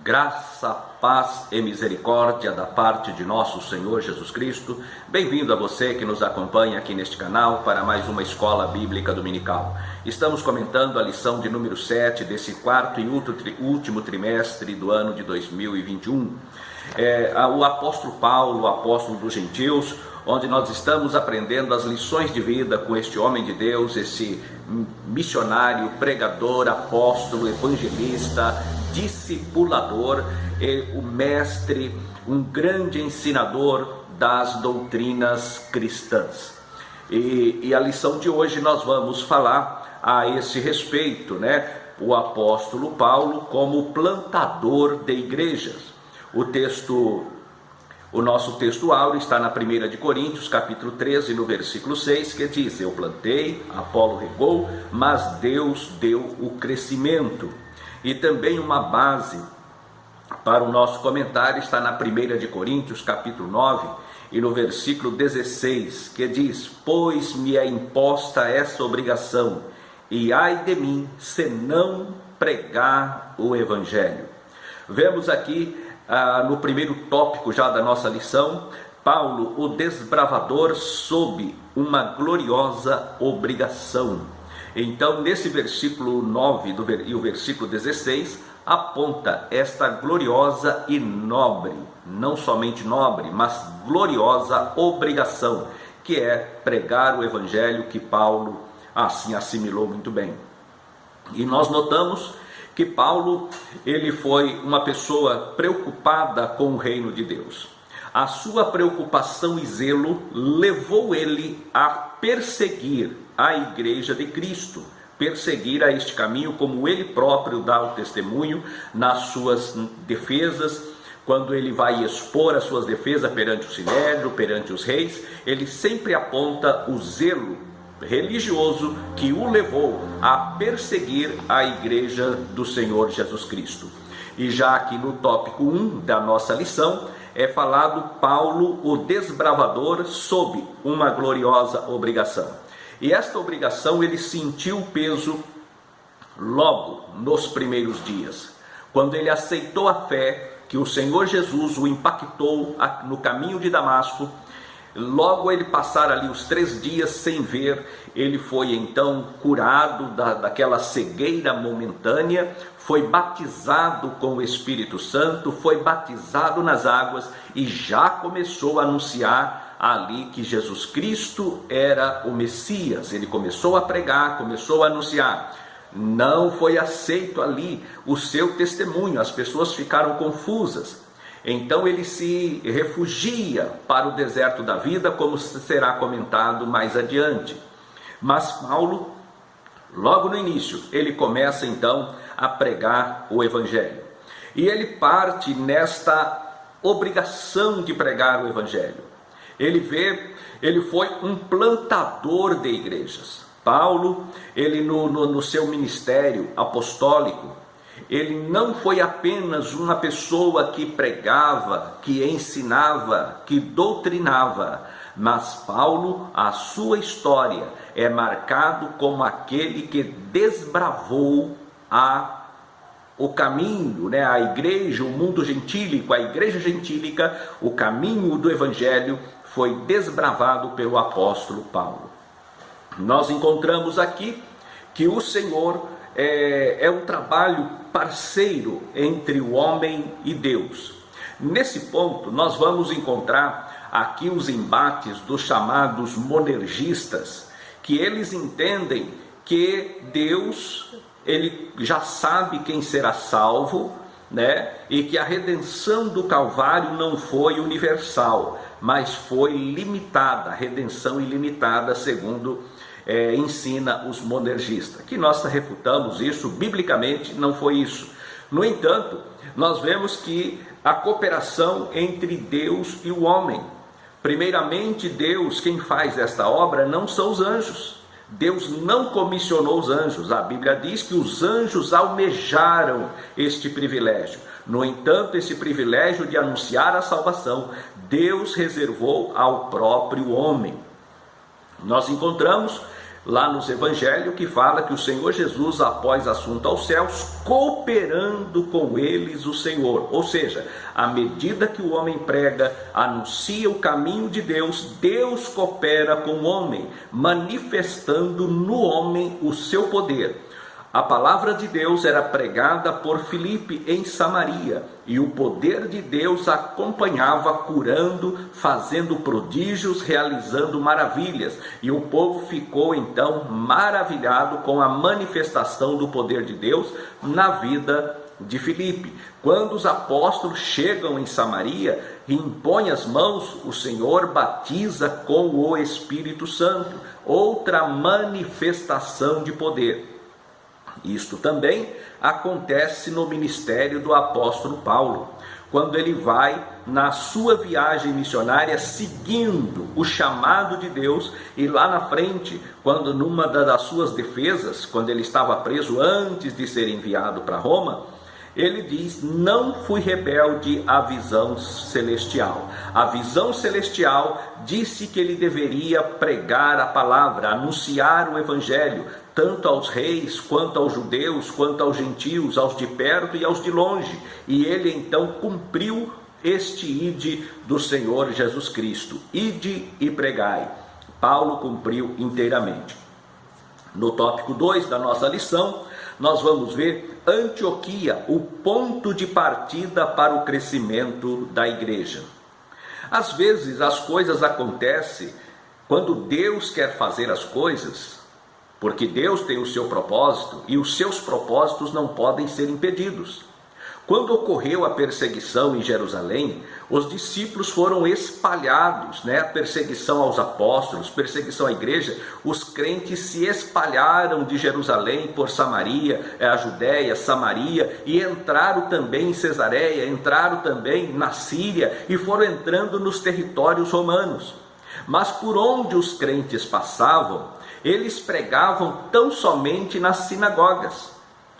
Graça, paz e misericórdia da parte de nosso Senhor Jesus Cristo. Bem-vindo a você que nos acompanha aqui neste canal para mais uma Escola Bíblica Dominical. Estamos comentando a lição de número 7 desse quarto e último trimestre do ano de 2021. O apóstolo Paulo, o apóstolo dos gentios, onde nós estamos aprendendo as lições de vida com este homem de Deus, esse missionário, pregador, apóstolo, evangelista, discipulador, o mestre, um grande ensinador das doutrinas cristãs. E a lição de hoje nós vamos falar a esse respeito, O apóstolo Paulo como plantador de igrejas. O nosso texto áureo está na 1 de Coríntios, capítulo 13, no versículo 6, que diz: Eu plantei, Apolo regou, mas Deus deu o crescimento. E também uma base para o nosso comentário está na 1 de Coríntios, capítulo 9, e no versículo 16, que diz: Pois me é imposta essa obrigação, e ai de mim, se não pregar o Evangelho. Vemos aqui, no primeiro tópico já da nossa lição, Paulo, o desbravador, sob uma gloriosa obrigação. Então, nesse versículo 9 e o versículo 16, aponta esta gloriosa e nobre, não somente nobre, mas gloriosa obrigação, que é pregar o Evangelho, que Paulo assim assimilou muito bem. E nós notamos que Paulo, ele foi uma pessoa preocupada com o reino de Deus. A sua preocupação e zelo levou ele a perseguir a igreja de Cristo, perseguir a este caminho, como ele próprio dá o testemunho nas suas defesas. Quando ele vai expor as suas defesas perante o Sinédrio, perante os reis, ele sempre aponta o zelo religioso que o levou a perseguir a igreja do Senhor Jesus Cristo. E já aqui no tópico 1 da nossa lição, é falado Paulo, o desbravador, sob uma gloriosa obrigação. E esta obrigação ele sentiu o peso logo nos primeiros dias, quando ele aceitou a fé que o Senhor Jesus o impactou no caminho de Damasco. Logo ele passar ali os 3 dias sem ver, ele foi então curado daquela cegueira momentânea, foi batizado com o Espírito Santo, foi batizado nas águas e já começou a anunciar ali que Jesus Cristo era o Messias. Ele começou a pregar, começou a anunciar. Não foi aceito ali o seu testemunho, as pessoas ficaram confusas. Então ele se refugia para o deserto da vida, como será comentado mais adiante. Mas Paulo, logo no início, ele começa então a pregar o Evangelho. E ele parte nesta obrigação de pregar o Evangelho. Ele foi um plantador de igrejas. Paulo, ele no seu ministério apostólico, ele não foi apenas uma pessoa que pregava, que ensinava, que doutrinava, mas Paulo, a sua história é marcado como aquele que desbravou o caminho, a igreja, o mundo gentílico, a igreja gentílica, o caminho do Evangelho foi desbravado pelo apóstolo Paulo. Nós encontramos aqui que o Senhor é um trabalho parceiro entre o homem e Deus. Nesse ponto, nós vamos encontrar aqui os embates dos chamados monergistas, que eles entendem que Deus, ele já sabe quem será salvo, e que a redenção do Calvário não foi universal, mas foi limitada, a redenção ilimitada, segundo ensina os monergistas, que nós refutamos isso, biblicamente não foi isso. No entanto, nós vemos que a cooperação entre Deus e o homem, primeiramente Deus, quem faz esta obra não são os anjos. Deus não comissionou os anjos. A Bíblia diz que os anjos almejaram este privilégio. No entanto, esse privilégio de anunciar a salvação, Deus reservou ao próprio homem. Nós encontramos lá nos evangelhos, que fala que o Senhor Jesus, após assunto aos céus, cooperando com eles o Senhor. Ou seja, à medida que o homem prega, anuncia o caminho de Deus, Deus coopera com o homem, manifestando no homem o seu poder. A palavra de Deus era pregada por Filipe em Samaria, e o poder de Deus acompanhava, curando, fazendo prodígios, realizando maravilhas. E o povo ficou então maravilhado com a manifestação do poder de Deus na vida de Filipe. Quando os apóstolos chegam em Samaria e impõem as mãos, o Senhor batiza com o Espírito Santo, outra manifestação de poder. Isto também acontece no ministério do apóstolo Paulo, quando ele vai na sua viagem missionária seguindo o chamado de Deus, e lá na frente, quando numa das suas defesas, quando ele estava preso antes de ser enviado para Roma, ele diz: não fui rebelde à visão celestial. A visão celestial disse que ele deveria pregar a palavra, anunciar o evangelho, tanto aos reis, quanto aos judeus, quanto aos gentios, aos de perto e aos de longe. E ele então cumpriu este ide do Senhor Jesus Cristo: ide e pregai. Paulo cumpriu inteiramente. No tópico 2 da nossa lição, nós vamos ver Antioquia, o ponto de partida para o crescimento da igreja. Às vezes as coisas acontecem quando Deus quer fazer as coisas, porque Deus tem o seu propósito e os seus propósitos não podem ser impedidos. Quando ocorreu a perseguição em Jerusalém, os discípulos foram espalhados, perseguição aos apóstolos, perseguição à igreja. Os crentes se espalharam de Jerusalém por Samaria, a Judéia, Samaria, e entraram também em Cesareia, entraram também na Síria, e foram entrando nos territórios romanos. Mas por onde os crentes passavam, eles pregavam tão somente nas sinagogas.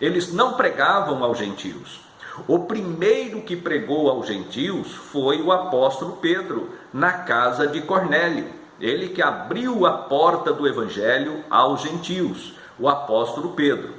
Eles não pregavam aos gentios. O primeiro que pregou aos gentios foi o apóstolo Pedro, na casa de Cornélio. Ele que abriu a porta do evangelho aos gentios, o apóstolo Pedro.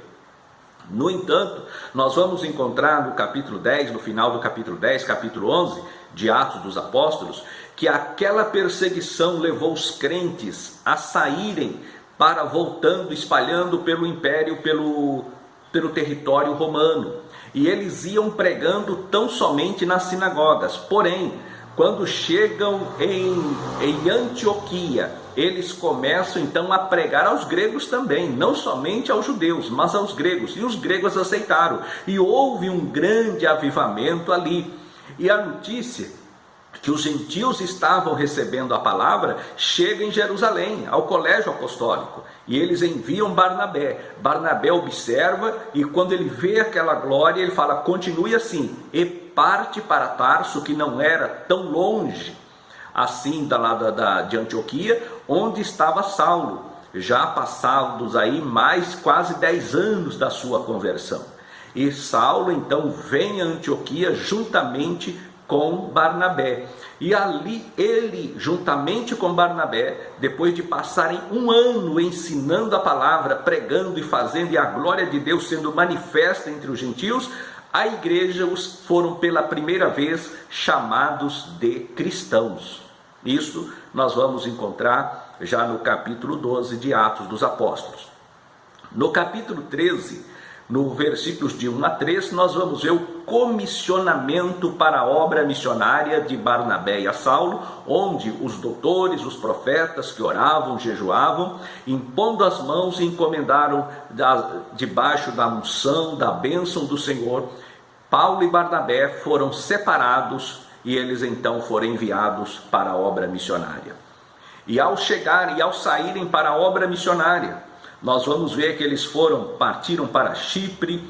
No entanto, nós vamos encontrar no capítulo 10, no final do capítulo 10, capítulo 11, de Atos dos Apóstolos, que aquela perseguição levou os crentes a saírem para, voltando, espalhando pelo império, pelo território romano. E eles iam pregando tão somente nas sinagogas. Porém, quando chegam em Antioquia, eles começam então a pregar aos gregos também, não somente aos judeus, mas aos gregos. E os gregos aceitaram. E houve um grande avivamento ali. E a notícia que os gentios estavam recebendo a palavra chega em Jerusalém, ao colégio apostólico, e eles enviam Barnabé. Barnabé observa, e quando ele vê aquela glória, ele fala: continue assim, e parte para Tarso, que não era tão longe assim de Antioquia, onde estava Saulo, já passados aí mais quase 10 anos da sua conversão. E Saulo então vem a Antioquia juntamente com Barnabé, e ali ele, juntamente com Barnabé, depois de passarem um ano ensinando a palavra, pregando e fazendo, e a glória de Deus sendo manifesta entre os gentios, a igreja os foram pela primeira vez chamados de cristãos. Isso nós vamos encontrar já no capítulo 12 de Atos dos Apóstolos. No capítulo 13, no versículos de 1 a 3, nós vamos ver o comissionamento para a obra missionária de Barnabé e a Saulo, onde os doutores, os profetas que oravam, jejuavam, impondo as mãos, encomendaram debaixo da unção, da bênção do Senhor. Paulo e Barnabé foram separados e eles então foram enviados para a obra missionária. E ao chegarem e ao saírem para a obra missionária, nós vamos ver que eles partiram para Chipre,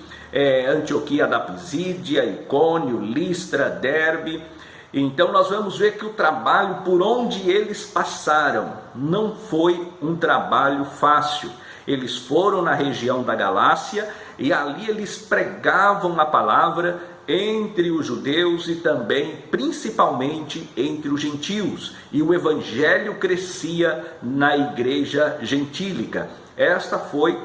Antioquia da Pisídia, Icônio, Listra, Derbe. Então nós vamos ver que o trabalho por onde eles passaram não foi um trabalho fácil. Eles foram na região da Galácia e ali eles pregavam a palavra, entre os judeus e também, principalmente, entre os gentios. E o evangelho crescia na igreja gentílica. Esta foi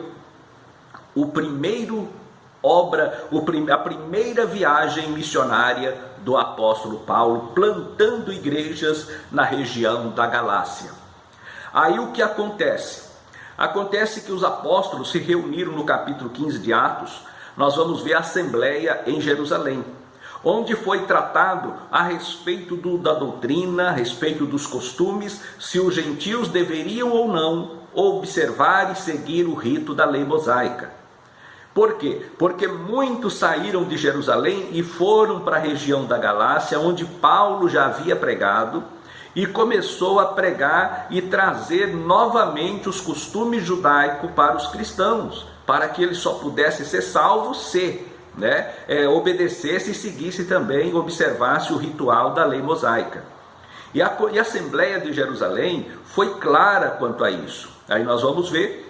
a primeira viagem missionária do apóstolo Paulo, plantando igrejas na região da Galácia. Aí o que acontece? Acontece que os apóstolos se reuniram no capítulo 15 de Atos. Nós vamos ver a assembleia em Jerusalém, onde foi tratado a respeito da doutrina, a respeito dos costumes, se os gentios deveriam ou não observar e seguir o rito da lei mosaica. Por quê? Porque muitos saíram de Jerusalém e foram para a região da Galácia, onde Paulo já havia pregado, e começou a pregar e trazer novamente os costumes judaicos para os cristãos, para que eles só pudessem ser salvos se obedecesse e seguisse também, observasse o ritual da lei mosaica. E a Assembleia de Jerusalém foi clara quanto a isso. Aí nós vamos ver,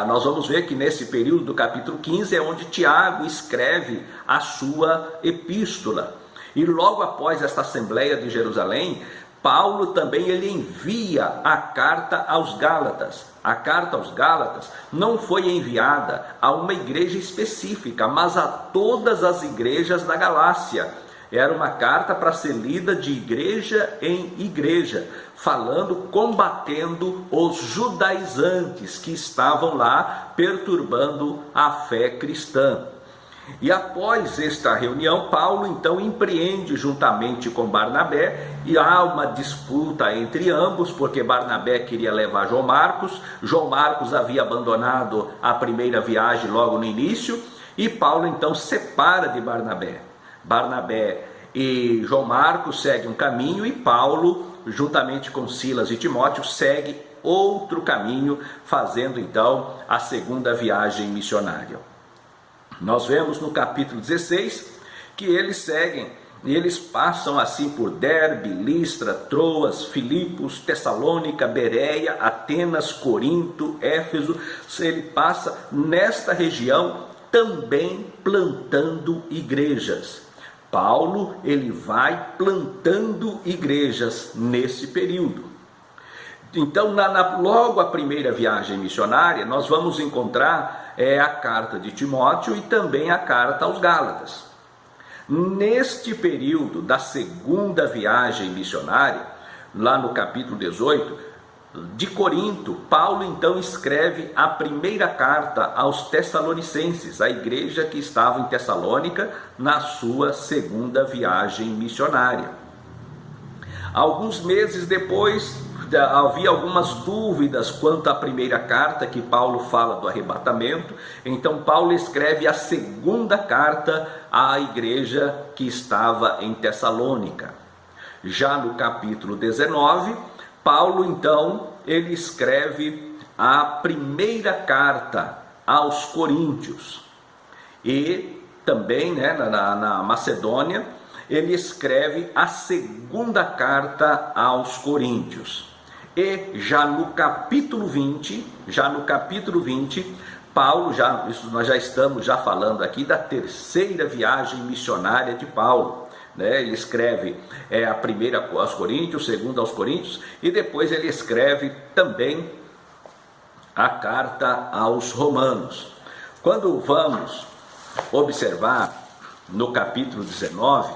nós vamos ver que nesse período do capítulo 15 é onde Tiago escreve a sua epístola. E logo após esta Assembleia de Jerusalém, Paulo também ele envia a carta aos Gálatas. A carta aos Gálatas não foi enviada a uma igreja específica, mas a todas as igrejas da Galácia. Era uma carta para ser lida de igreja em igreja, falando, combatendo os judaizantes que estavam lá perturbando a fé cristã. E após esta reunião, Paulo então empreende juntamente com Barnabé, e há uma disputa entre ambos, porque Barnabé queria levar João Marcos havia abandonado a primeira viagem logo no início, e Paulo então separa de Barnabé. Barnabé e João Marcos seguem um caminho, e Paulo, juntamente com Silas e Timóteo, segue outro caminho, fazendo então a segunda viagem missionária. Nós vemos no capítulo 16 que eles seguem, e eles passam assim por Derbe, Listra, Troas, Filipos, Tessalônica, Bereia, Atenas, Corinto, Éfeso. Ele passa nesta região também plantando igrejas. Paulo, ele vai plantando igrejas nesse período. Então, logo a primeira viagem missionária, nós vamos encontrar a carta de Timóteo e também a carta aos Gálatas. Neste período da segunda viagem missionária, lá no capítulo 18 de Corinto, Paulo então escreve a primeira carta aos Tessalonicenses, a igreja que estava em Tessalônica na sua segunda viagem missionária. Alguns meses depois, havia algumas dúvidas quanto à primeira carta, que Paulo fala do arrebatamento. Então Paulo escreve a segunda carta à igreja que estava em Tessalônica. Já no capítulo 19, Paulo então ele escreve a primeira carta aos Coríntios. E também na Macedônia ele escreve a segunda carta aos Coríntios. E já no capítulo 20, Paulo, nós já estamos falando aqui da terceira viagem missionária de Paulo. Ele escreve a primeira aos Coríntios, a segunda aos Coríntios, e depois ele escreve também a carta aos Romanos. Quando vamos observar no capítulo 19,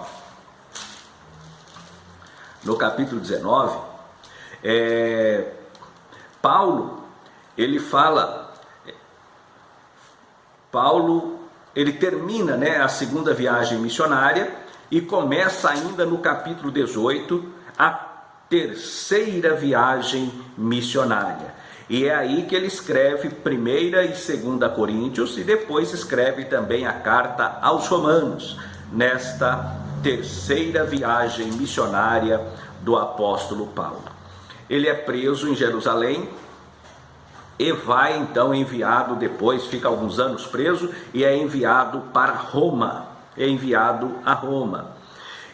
Paulo, ele termina a segunda viagem missionária e começa ainda no capítulo 18 a terceira viagem missionária. E é aí que ele escreve 1ª e 2ª Coríntios, e depois escreve também a carta aos Romanos, nesta terceira viagem missionária do apóstolo Paulo. Ele é preso em Jerusalém e vai então enviado depois, fica alguns anos preso e é enviado para Roma, a Roma.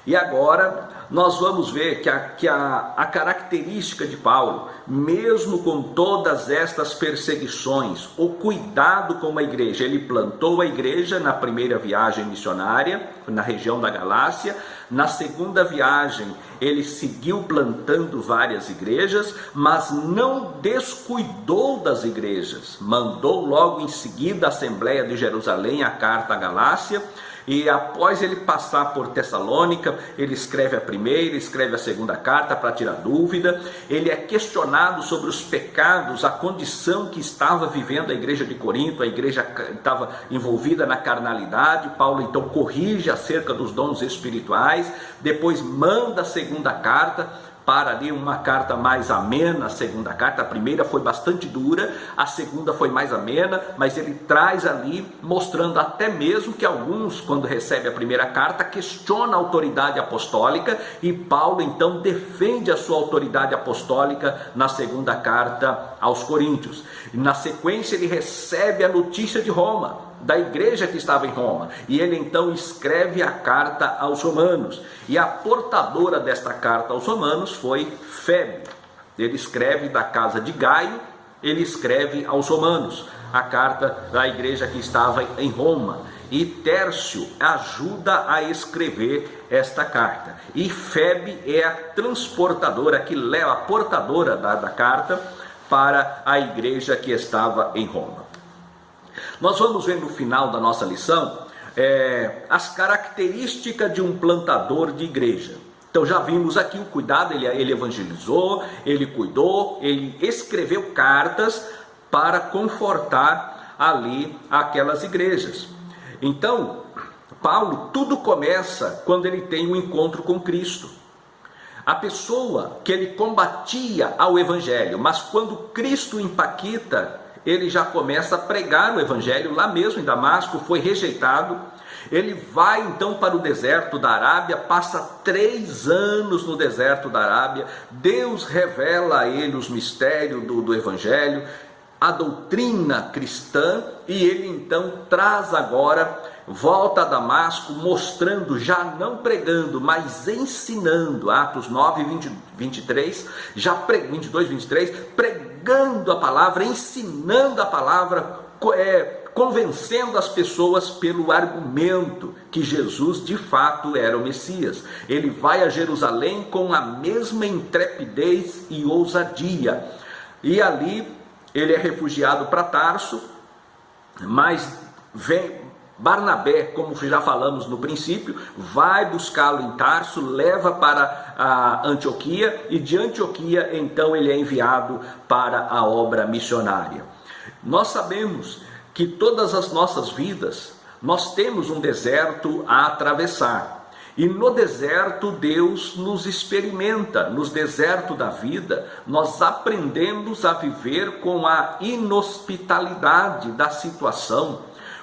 E agora nós vamos ver que a característica de Paulo, mesmo com todas estas perseguições, o cuidado com a igreja, ele plantou a igreja na primeira viagem missionária, na região da Galácia. Na segunda viagem, ele seguiu plantando várias igrejas, mas não descuidou das igrejas. Mandou logo em seguida a Assembleia de Jerusalém a carta à Galácia, e após ele passar por Tessalônica, ele escreve a primeira, escreve a segunda carta para tirar dúvida. Ele é questionado sobre os pecados, a condição que estava vivendo a igreja de Corinto. A igreja estava envolvida na carnalidade. Paulo então corrige acerca dos dons espirituais, depois manda a segunda carta, para ali uma carta mais amena. A segunda carta, a primeira foi bastante dura, a segunda foi mais amena, mas ele traz ali, mostrando até mesmo que alguns, quando recebem a primeira carta, questionam a autoridade apostólica, e Paulo então defende a sua autoridade apostólica na segunda carta aos Coríntios. E na sequência ele recebe a notícia de Roma, da igreja que estava em Roma, e ele então escreve a carta aos romanos, e a portadora desta carta aos romanos foi Febe. Ele escreve da casa de Gaio, ele escreve aos romanos, a carta da igreja que estava em Roma, e Tércio ajuda a escrever esta carta, e Febe é a transportadora, que leva a portadora da carta para a igreja que estava em Roma. Nós vamos ver no final da nossa lição as características de um plantador de igreja. Então já vimos aqui o cuidado, ele evangelizou, ele cuidou, ele escreveu cartas para confortar ali aquelas igrejas. Então, Paulo, tudo começa quando ele tem um encontro com Cristo. A pessoa que ele combatia ao evangelho, mas quando Cristo impacta, ele já começa a pregar o evangelho lá mesmo em Damasco. Foi rejeitado. Ele vai então para o deserto da Arábia, passa 3 anos no deserto da Arábia. Deus revela a ele os mistérios do evangelho, a doutrina cristã, e ele então traz agora, volta a Damasco, mostrando, já não pregando, mas ensinando. Atos 9, 23, 22, 23, pregando a palavra, ensinando a palavra, convencendo as pessoas pelo argumento que Jesus de fato era o Messias. Ele vai a Jerusalém com a mesma intrepidez e ousadia, e ali ele é refugiado para Tarso, mas vem Barnabé, como já falamos no princípio, vai buscá-lo em Tarso, leva para a Antioquia, e de Antioquia então ele é enviado para a obra missionária. Nós sabemos que todas as nossas vidas, nós temos um deserto a atravessar. E no deserto Deus nos experimenta. No deserto da vida nós aprendemos a viver com a inhospitalidade da situação,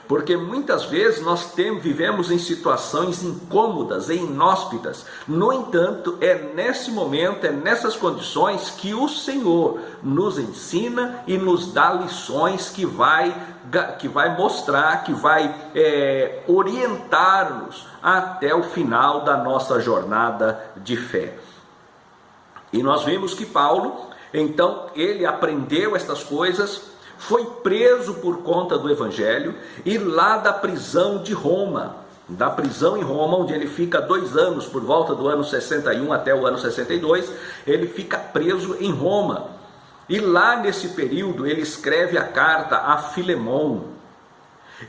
porque muitas vezes nós vivemos em situações incômodas e inóspitas. No entanto, é nesse momento, é nessas condições que o Senhor nos ensina e nos dá lições que vai mostrar, que vai orientar-nos até o final da nossa jornada de fé. E nós vimos que Paulo, então, ele aprendeu estas coisas, foi preso por conta do evangelho, e lá da prisão de Roma, da prisão em Roma, onde ele fica 2 anos, por volta do ano 61 até o ano 62, ele fica preso em Roma. E lá nesse período ele escreve a carta a Filemon,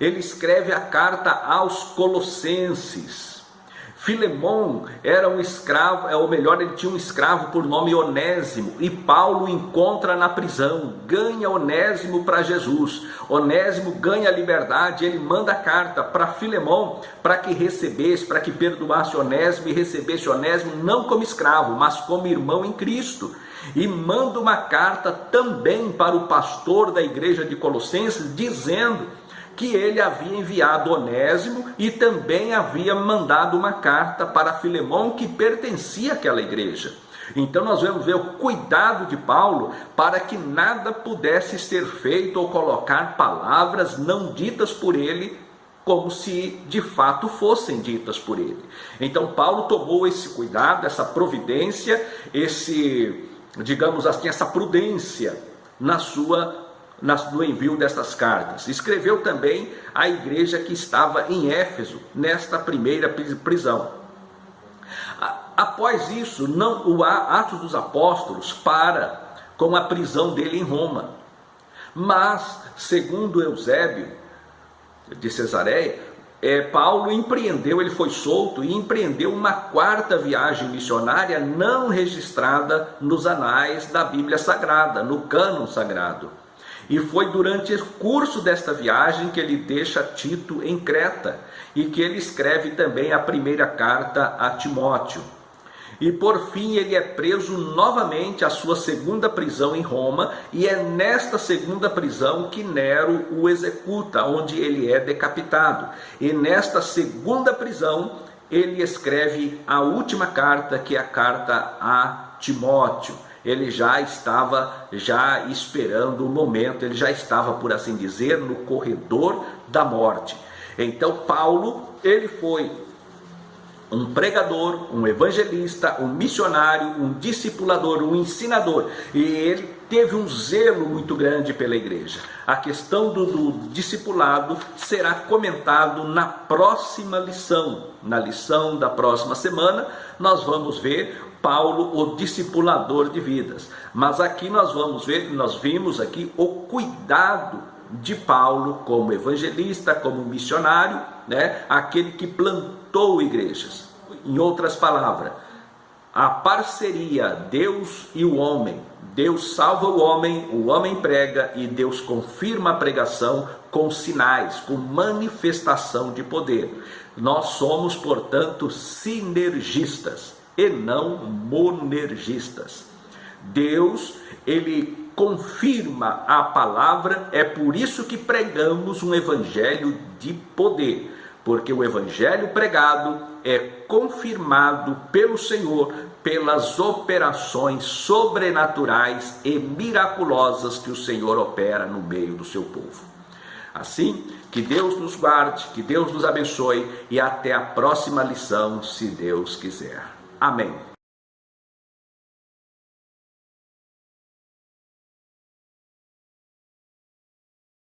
ele escreve a carta aos Colossenses. Filemon era um escravo, ou melhor, ele tinha um escravo por nome Onésimo, e Paulo encontra na prisão, ganha Onésimo para Jesus. Onésimo ganha a liberdade, ele manda a carta para Filemon para que recebesse, para que perdoasse Onésimo e recebesse Onésimo não como escravo, mas como irmão em Cristo. E manda uma carta também para o pastor da igreja de Colossenses, dizendo que ele havia enviado Onésimo e também havia mandado uma carta para Filemon, que pertencia àquela igreja. Então nós vamos ver o cuidado de Paulo para que nada pudesse ser feito ou colocar palavras não ditas por ele como se de fato fossem ditas por ele. Então Paulo tomou esse cuidado, essa providência, digamos assim, essa prudência no envio destas cartas. Escreveu também à igreja que estava em Éfeso, nesta primeira prisão. Após isso, o Atos dos Apóstolos para com a prisão dele em Roma. Mas, segundo Eusébio de Cesareia, Paulo ele foi solto e empreendeu uma quarta viagem missionária não registrada nos anais da Bíblia Sagrada, no cânon sagrado. E foi durante o curso desta viagem que ele deixa Tito em Creta e que ele escreve também a primeira carta a Timóteo. E por fim ele é preso novamente à sua segunda prisão em Roma, e é nesta segunda prisão que Nero o executa, onde ele é decapitado. E nesta segunda prisão ele escreve a última carta, que é a carta a Timóteo. Ele já estava esperando o momento, ele já estava, por assim dizer, no corredor da morte. Então Paulo, ele foi um pregador, um evangelista, um missionário, um discipulador, um ensinador, e ele teve um zelo muito grande pela igreja. A questão do discipulado será comentado na próxima lição. Na lição da próxima semana, nós vamos ver Paulo, o discipulador de vidas. Mas aqui nós vimos aqui o cuidado de Paulo como evangelista, como missionário, aquele que plantou igrejas. Em outras palavras, a parceria Deus e o homem. Deus salva o homem prega e Deus confirma a pregação com sinais, com manifestação de poder. Nós somos, portanto, sinergistas e não monergistas. Deus, ele confirma a palavra, é por isso que pregamos um evangelho de poder, porque o evangelho pregado é confirmado pelo Senhor pelas operações sobrenaturais e miraculosas que o Senhor opera no meio do seu povo. Assim, que Deus nos guarde, que Deus nos abençoe e até a próxima lição, se Deus quiser. Amém.